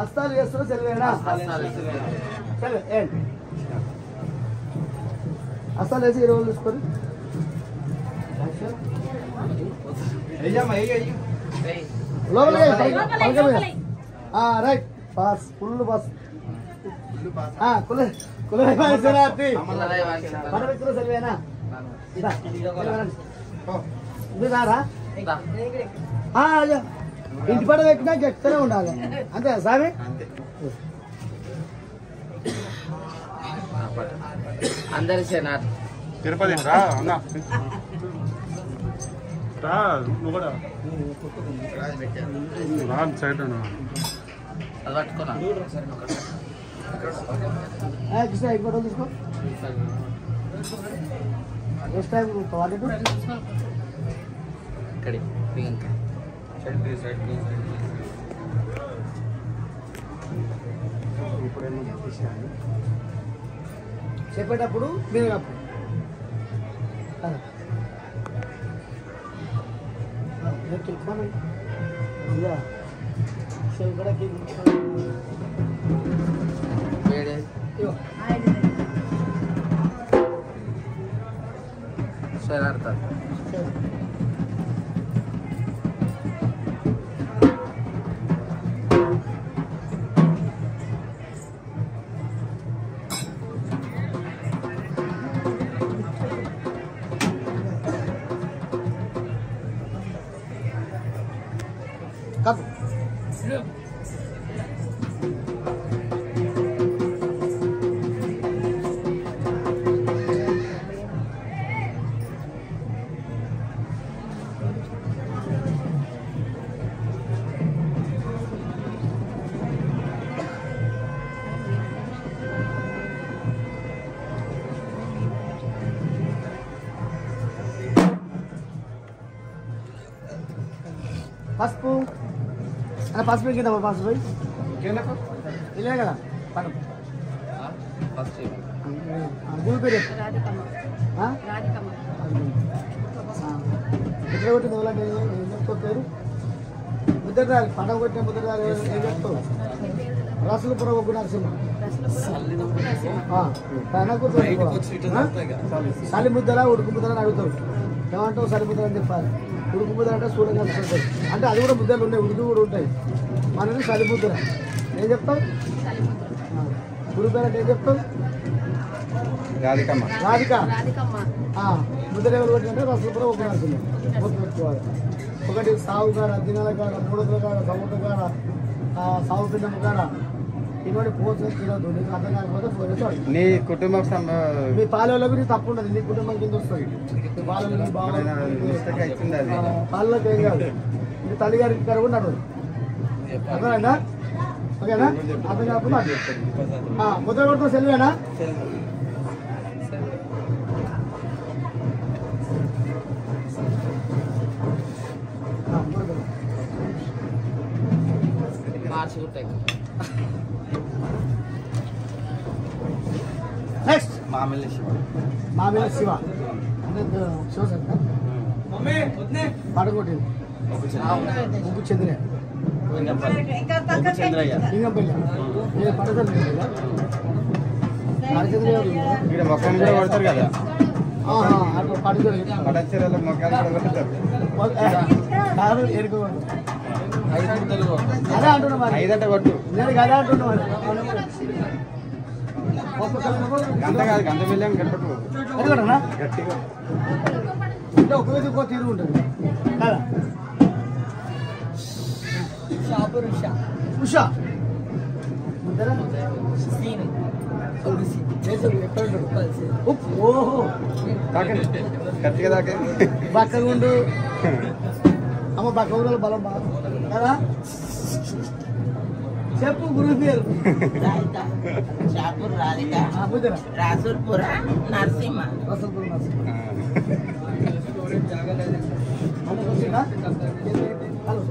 అస్తాలు చేస్తున్నా సెలవేనా అస్తాలు వేసి 20 రోజులు తీసుకొని రైట్ పాస్ ఫుల్ పాస్ సెలవేనా రారా ఇంటి పడ పెట్టినా గట్టిగానే ఉండాలి అంతే సామి అందరి తిరుపతి రా అన్న రా నువ్వు కూడా రా సైడ్ అది పట్టుకున్నా కృష్ణ ఎక్కువ తీసుకో నెక్స్ట్ టైం ఇక్కడ చెప్పేటప్పుడు మీరు అప్పుడు శరార్థ Come. పసుపు అలా పసుపు కింద పసుపు ఇలే కదా గుడి పేరు ఎట్లా కొట్టింది ఎవరంటే ఏం చెప్తావు పేరు ముద్రదారి పండగ కొట్టిన ముద్రదారి ఏం చెప్తావు రసలుపురం ఒగ్గు నరసింహ సలి ముద్దలా ఉడుకు ముద్దలని అడుగుతావు ఏమంటావు సలి ముద్దలు అని చెప్పాలి ఉడుకు ముద్ర అంటే సూర్యం కలుపుతుంటాయి అంటే అది కూడా ముద్దలు ఉన్నాయి ఉడుకు కూడా ఉంటాయి మనది సలి ముద్ర ఏం చెప్తావు గుడి పేరు అంటే ఏం చెప్తావు రాధిక ముద్ర ఎవరు కొట్టినంటే రసలుపురం ఒగ్గు నరసింహ గుర్తుపెట్టుకోవాలి ఒకటి సాగు కాడ దినాల కాడ మూడొందల కాడ సముద్ర కాడ సాగు పిండం కాడ ఇటువంటి పోస్ట్ తినద్దు నీకు అర్థం కాకపోతే ఫోన్ చేసి నీ కుటుంబం మీ పాలలో గురించి తప్పు ఉండదు నీ కుటుంబం కింద వస్తుంది మీ పాలలో పాలలోకి ఏం కాదు మీ తల్లిగారి గారు కూడా నడవదు అర్థమైందా ఓకేనా అర్థం కాకుండా ముద్ర కొడుతున్న సెల్వేనా నెక్స్ట్ మామిళ్ళ శివ శివ సార్ పడగొట్టింది ఉప్పు చంద్రయ్య లింగంపల్లి ఇక్కడ మొక్కలు కూడా కొడతారు కదా పడచీరలో మొక్కలు కూడా కొడతారు అదే అంటున్నా మరి 5 అంటే కొట్టు నేను అదే అంటున్నా మరి గంట కాదు గంట వెళ్ళాం గట్టకు అదిగోనా గట్టిగా అంటే ఒక రోజు ఇంకో తీరు ఉంటుంది కదా ఉషా ఓహో గట్టిగా దాకా బక్కగుండు అమ్మ బక్కగుండు బలం బాగా కదా చెప్పు గురు పేరు రాసూర్పుర నరసింహ రసల్పూర్ నరసింహ హలో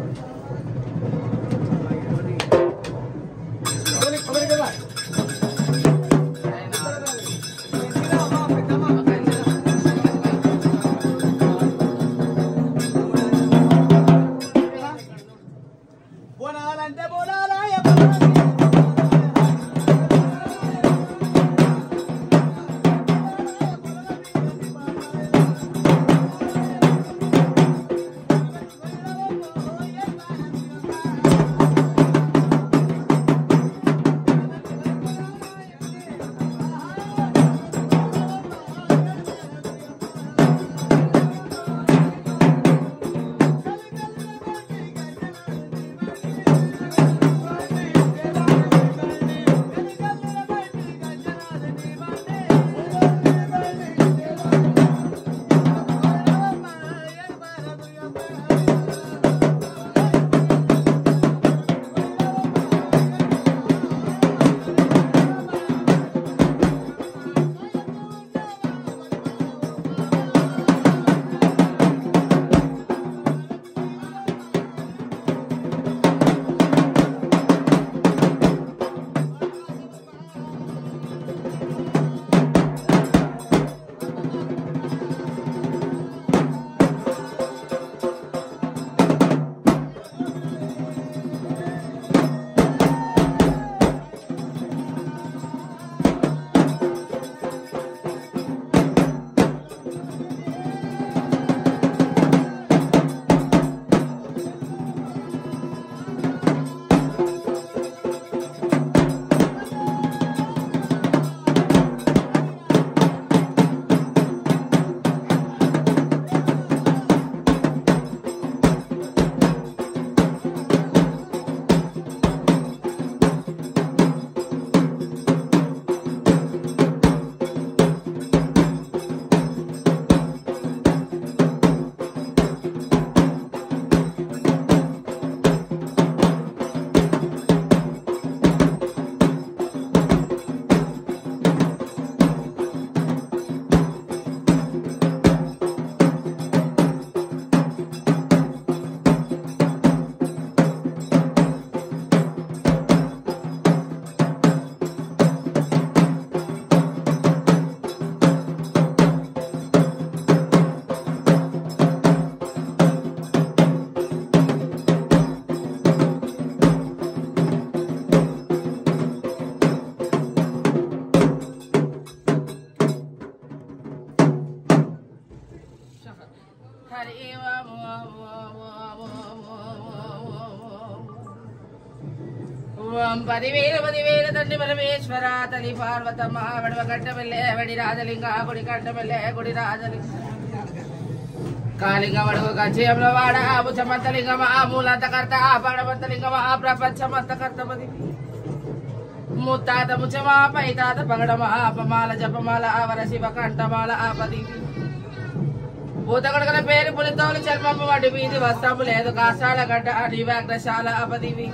10,000 తండ్రి పరమేశ్వర తల్లి పార్వతమ్మ వడవ కట్టబెల్లే వడి రాజలింగ గుడి కట్టబెల్లే గుడి రాజలింగ కాళింగ వడుగు గజయంలో వాడ భుజమంతలింగమా మూలంతకర్త పడమంతలింగమా ప్రపంచమంతకర్త పదివి ముత్తాత ముచ్చమా పైతాత పగడమా అపమాల జపమాల వర శివ కంఠమాల ఆపదివి భూతగడగల పేరు పులితోలు చర్మము వడి వీధి వస్త్రము లేదు కాసాల గడ్డ నివ్యాగ్రశాల అపదివి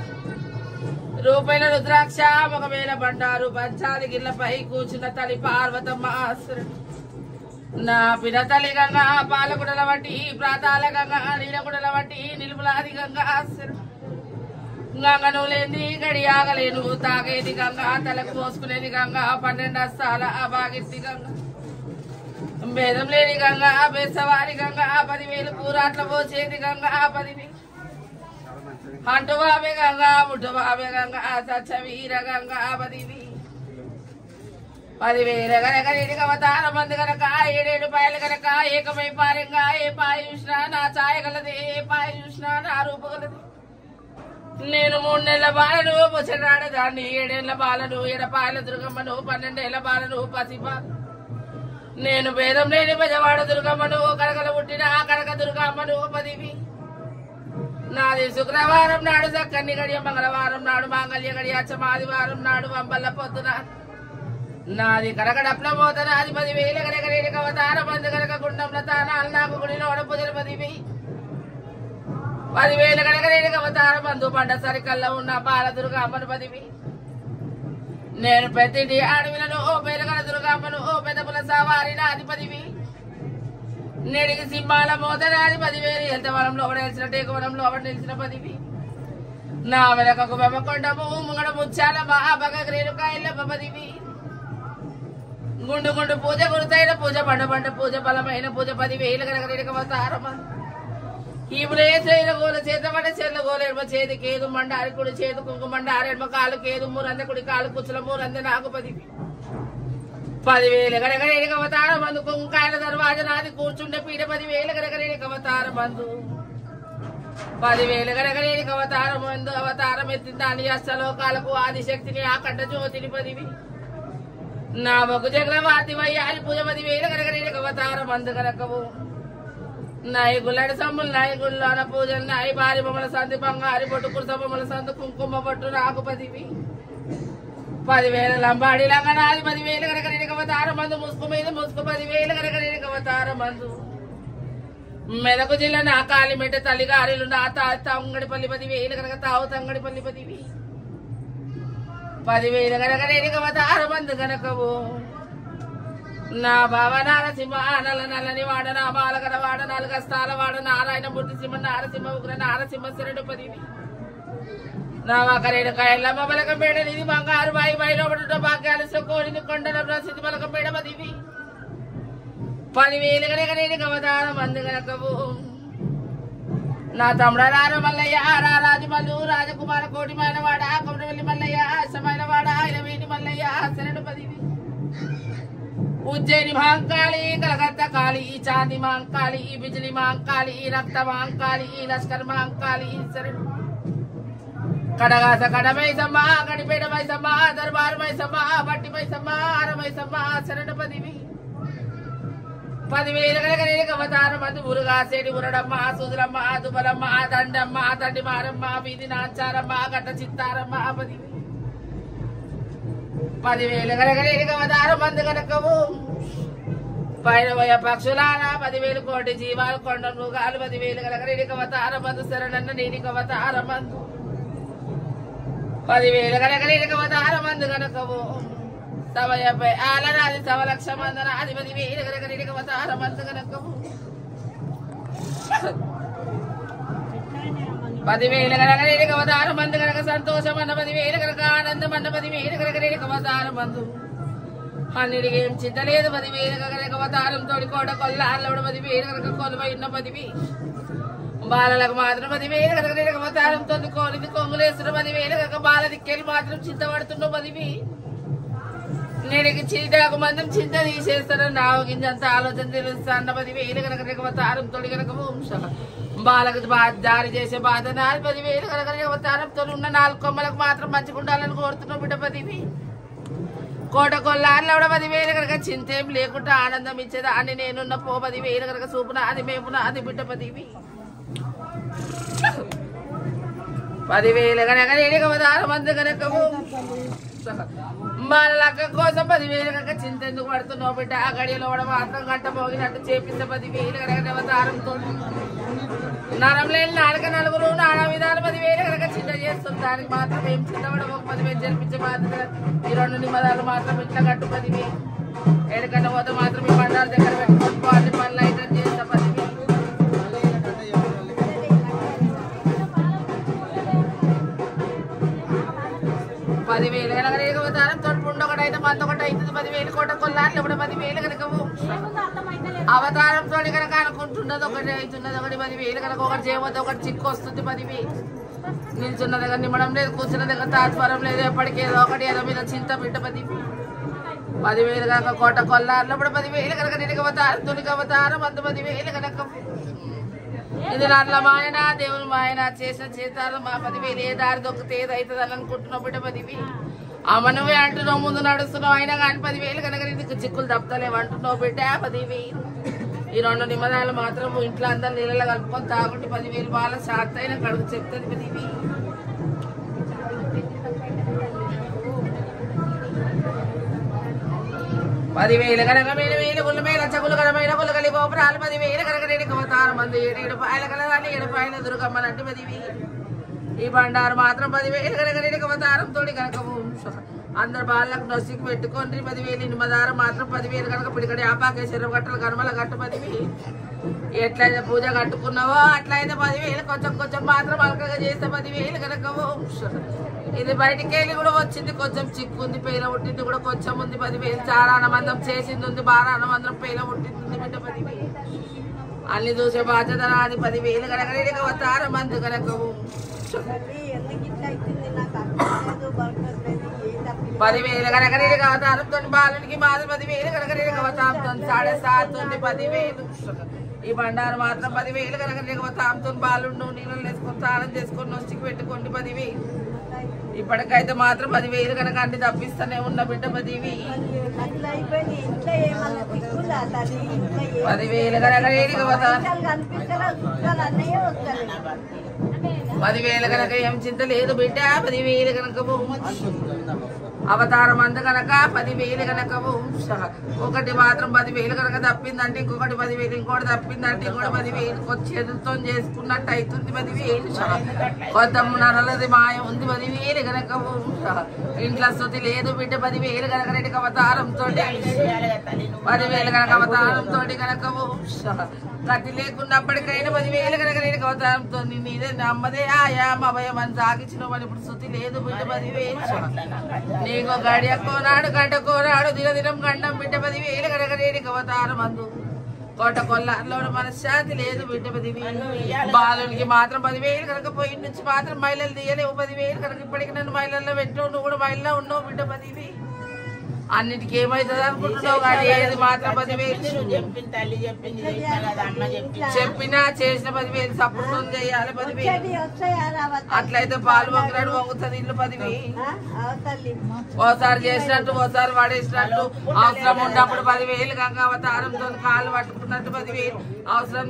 రూపైన రుద్రాక్ష ఒకవేళ బండారు పంచాది గిళ్ళపై కూర్చున్న తల్లి పార్వతమ్మ ఆశ్రయం నా పినతల్లి గంగా పాలకుడల వంటి ప్రాతాల గంగా నీలకుడల వంటి నిలుపులాది గంగా ఆశ్రయం గంగను లేని గడియాగలేను తాగేది గంగా తలకు పోసుకునేది గంగా 12 అస్తాల అభాగిత్తి గంగా భేదం లేని గంగా బెసవారి గంగా 10,000 కూరాట్ల పోసేది గంగా 10,000 అంటు బాబే గంగా ముట్టు బాబే గంగా సచ్చ వీర గంగా 10,000 గనక అవతార మంది గనక 7 పాయలు గనక ఏకమై పారంగా ఏ పాయ చూసినా నా ఛాయ గలది ఏ పాయ చూసినా నా రూపు గలది నేను 3 నెలల బాలను ముచ్చటాడదాన్ని 7 ఏళ్ల బాలను ఎడపాయల దుర్గమ్మను 12 ఏళ్ల బాలను పసిబాల నేను భేదం లేని బజవాడ దుర్గమ్మను కనకల పుట్టిన కనక దుర్గమ్మను 10,000 నాది శుక్రవారం నాడు చక్కని గడియ మంగళవారం నాడు మాంగళ్య గడియ ఆదివారం నాడు వంబల్ల పొద్దున నాది కనకడప్ల మోత నాది 10,000 గనక అవతార మంది గనక గుండంలో తానాలు నాకు గుడిలో పూజలు 10,000 గనక అవతార మందు పంట సరికల్లా ఉన్న బాల దుర్గమ్మను 10,000 నేను పెద్ద అడవిలను ఓ పేరుగల దుర్గమ్మను ఓ పెద్ద పుల సవారి నాది 10,000 నేడికి సింహాల మోత నాది 10,000 ఎంత వనంలో నిలిచిన టేకవనంలో నిలిచిన 10,000 నా వెనకకు బెమ్మకొండము ముంగడ ముచ్చాల మహాభగగ్రేలు కాయల 10,000 గుండు గుండు పూజ గురుతైన పూజ బండ బండ పూజ బలమైన పూజ 10,000 గనక అవతారం ఈపులే చేయన గోల చేత పడ చెల్ల గోల ఎడమ చేతి కేదు మండారి కుడి చేతి కుంకుమ మండారి ఎడమ కాలు కేదు మూరంద కుడి కాలు కుచ్చుల మూరంద నాకు 10,000 గనక అవతార మందు కుంకాయల దర్వాజ నాది కూర్చుండే పీడ 10,000 గనక అవతార మందు 10,000 గనక అవతార మందు అవతారం ఎత్తింది అని అష్టలోకాలకు ఆదిశక్తిని ఆ కంట జ్యోతిని 10,000 నా మొగ్గు జగల వాతి వయ్యాలి పూజ 10,000 గనక అవతార మందు గనకవు నాయి గుల్లడి సమ్ములు నాయి గుల్లోన పూజలు నాయి భారీ బొమ్మల సంది బంగారి బొట్టు కుర్స బొమ్మల సందు కుంకుమ బొట్టు నాకు 10,000 లంబాడి లంగా నాది 10,000 గనక అవతార మందు ముసుకు మీద ముసుకు 10,000 గనక అవతార మందు మెదకు జిల్లా నా కాలిమెట్ట తల్లిగారిలు నా తంగడిపల్లి 10,000 గనక తావు తంగడిపల్లి 10,000 గనక అవతార మందు గనకవు నా బావ నారసింహ నల్ల నల్లని వాడ నా బాలగడ వాడ 4 అస్తాల వాడ నారాయణ మూర్తి సింహ నారసింహ ఉగ్ర నారసింహ శరణు 10,000 నా మకరేడు కాయలమ్మ బలకం పేడ నిధి బంగారు బాయి బాయిలో పడుట భాగ్యాలు సొకోని కొండల ప్రసిద్ధి బలకం పేడ 10,000 గనక అవతార మంది గనకవు నా తమ్ముడ రార మల్లయ్య రాజు మల్లు రాజకుమార కోటి మైనవాడ కొమరవల్లి మల్లయ్య అష్టమైన వాడ ఇలవేణి మల్లయ్య శరణు 10,000 उज्जैनी महाकाली कलकत्ता काली चांदी महाकाली बिजली महाकाली रक्त महाकाली लश्कर महाकाली कड़गास कड़मई सम्मा कड़िपेड़ मई सम्मा दरबार मई सम्मा बट्टी मई सम्मा अरमई सम्मा शरण 10,000 गनक అవతార మందు మురుగాసేడి మురడమ్మ సుదులమ్మ దుబలమ్మ దండమ్మ దండి మారమ్మ వీధి నాచారమ్మ గట్ట చిత్తారమ్మ 10,000 గనక అవతార మందు గనకవు పైన పక్షులాన 10,000 కోటి జీవాలు కొండ మృగాలు 10,000 గనక అవతార మందు శరణన్న నీనికి అవతార మందు 10,000 గనక అవతార మందు గనకవు సవయపై ఆలనాది 1,00,000 మంది నాది 10,000 గనక అవతార మందు గనకవు 10,000 గనక అవతార మందు గనక సంతోషం అన్న 10,000 గనక ఆనందం అన్న 10,000 గనక అవతార మందు అన్నిటికి ఏం చింత లేదు 10,000 గనక అవతారం తోడి కోట కొల్లార్లవడ 10,000 గనక కొలువైన 10,000 బాలలకు మాత్రం 10,000 గనక అవతారం తోడి కోలిది కొంగులేస్తున్న 10,000 గనక బాల దిక్కేలు మాత్రం చింతపడుతున్న 10,000 నేడికి చీటాకు మందం చింత తీసేస్తారని నావు గింజంత ఆలోచన తెలుస్తా అన్న 10,000 గనక అవతారం తోడి గనక బాలకు జారీ చేసే బాధ నాది 10,000 కనుక అవతారంతో ఉన్న 4 కొమ్మలకు మాత్రం మంచిగా ఉండాలని కోరుతున్నావు బిడ్డ 10,000 కోట కొల్లార్లో కూడా 10,000 కనుక చింతేం లేకుండా ఆనందం ఇచ్చేదా అని నేనున్న 10,000 కనుక చూపున అది మేపున అది బిడ్డ 10,000 కనుక నేను అవతారం అందు కనుక మన లక్క కోసం 10,000 కనుక చింత ఎందుకు పడుతున్నావు బిడ్డ ఆ గడియలో కూడా మాత్రం గంట పోగినట్టు చేపిస్తే 10,000 కనుక అవతారంతో నరం లేని నాలుక నలుగురు నానా విధాలు 10,000 కనుక చింత చేస్తుంది దానికి మాత్రం ఏం చింతపడము 10,000 జరిపించే బాధ్యత ఈ 2 నిమ్మదాలు మాత్రం ఇట్లా కట్టు 10,000 ఏడుకన్నా పోతే మాత్రం ఈ బండారు దగ్గర పెట్టుకోవాలి అన్ని పనులు అయితే చేస్తా 10,000 కనుక అవతారం తొడుపుండు ఒకటైతే మంది ఒకటి అవుతుంది 10,000 కోట కొల్లార్లు కూడా 10,000 కనుక అవతారంతో కనుక అనుకుంటున్నది ఒకటి అవుతున్నది ఒకటి 10,000 కనుక ఒకటి చేయబోతే ఒకటి చిక్కు వస్తుంది 10,000 నిల్చున్న దగ్గర నిమ్మడం లేదు కూర్చున్న దగ్గర తాత్పరం లేదు ఎప్పటికీ ఏదో ఒకటి ఏదో మీద చింత బిడ్డ 10,000 కనుక కోట కొల్లార్లో కూడా 10,000 కనుక నినక అవతారం తొలికి అవతారం అంత 10,000 కనుక ఇది నాట్ల మాయన దేవుని మాయన చేసిన చేతారు మా 10,000 ఏ దారి దొక్కితే ఏది అవుతుంది అని అనుకుంటున్నావు బిడ్డ 10,000 అమ్మ నువ్వే అంటున్నావు ముందు నడుస్తున్నావు అయినా కానీ 10,000 కనుక నీకు చిక్కులు తప్పుతలేవు అంటున్నావు బిడ్డ 10,000 ఈ 2 నిమ్మదాలు మాత్రం ఇంట్లో అందరు నీళ్ళలో కలుపుకొని తాగుంటే 10,000 బాగా షార్ట్ అయినా కడుగు చెప్తుంది 10,000 కనుక మేలు గుళ్ళు మేల చగులు కడమైన గుళ్ళు కలిపి గోపురాలు 10,000 కనుక నేను అవతారం మంది 7 పాయల కలదాన్ని 7 పాయల దుర్గమ్మనంటే 10,000 ఈ బండారు మాత్రం 10,000 కనుక నేను అవతారం తోడి కనుక అందరు బాళ్ళకు నొసికి పెట్టుకోండి 10,000 నిమ్మదారం మాత్రం 10,000 కనుక పిడికడి ఆపాకే చెరువు గట్టలు గనమల గట్టు 10,000 ఎట్లయితే పూజ కట్టుకున్నావో అట్లయితే 10,000 కొంచెం కొంచెం మాత్రం అలకగా చేస్తే 10,000 కనుక ఇది బయటికి వెళ్ళి కూడా వచ్చింది కొంచెం చిక్కు ఉంది పేల పుట్టింది కూడా కొంచెం ఉంది 10,000 చాలా ఆనందం చేసింది ఉంది బాగా ఆనందం పేల పుట్టింది బిడ్డ 10,000 అన్ని చూసే బాధ్యత నాది 10,000 కనుక నేను అవతారం అందు కనుక 10,000 కనుక నేను అవతారంతో బాలునికి మాది 10,000 కనుక నేను అవతారంతో 7.5 10,000 ఈ బండారు మాత్రం 10,000 కనుక నేను అవతారంతో బాలుండు నీళ్ళు వేసుకొని స్నానం చేసుకొని నొచ్చికి పెట్టుకోండి 10,000 ఇప్పటికైతే మాత్రం 10,000 కనుక అన్ని తప్పిస్తూనే ఉన్న బిడ్డ 10,000 కనుక నేను అవతారం 10,000 కనుక ఏం చింత లేదు బిడ్డ 10,000 కనుక అవతారం అందు కనుక 10,000 కనుక ఒకటి మాత్రం 10,000 కనుక తప్పిందంటే ఇంకొకటి 10,000 ఇంకోటి తప్పిందంటే ఇంకోటి 10,000 చేతులతో చేసుకున్నట్టు అవుతుంది 10,000 కొత్త నరలది మాయ ఉంది 10,000 కనుక ఇంట్లో స్థుతి లేదు బిడ్డ 10,000 కనుక రెడ్డికి అవతారంతో 10,000 కనుక అవతారంతో కనుక కత్తి లేకున్నప్పటికైనా 10,000 కనుక రెడ్డికి అవతారంతో నీదే నమ్మదే ఆయామ అభయం అని సాగించిన వాళ్ళు ఇప్పుడు స్థుతి లేదు బిడ్డ 10,000 నీకు గడియ కోనాడు గంట కోనాడు దినదినం గండం బిడ్డ 10,000 కనుక రెడ్డికి అవతారం అందు కోట కొల్లార్లో మనశ్శాంతి లేదు బిడ్డ 10,000 బాలునికి మాత్రం 10,000 కనుక పోయి నుంచి మాత్రం మహిళలు తీయలేవు 10,000 కనుక ఇప్పటికి నన్ను మహిళల్లో పెట్టావు నువ్వు కూడా మహిళలో ఉన్నావు బిడ్డ 10,000 అన్నిటికీ ఏమైతుంది అనుకుంటున్నావు కానీ ఏది మాత్రం 10,000 చెప్పినా చేసిన 10,000 సపోర్ట్ చేయాలి 10,000 అట్లయితే పాలు వంగురాడు వంగుతుంది ఇల్లు 10,000 ఓసారి చేసినట్టు ఓసారి పడేసినట్టు అవసరం ఉన్నప్పుడు 10,000 కనుక అవతారంతో కాళ్ళు పట్టుకున్నట్టు 10,000 అవసరం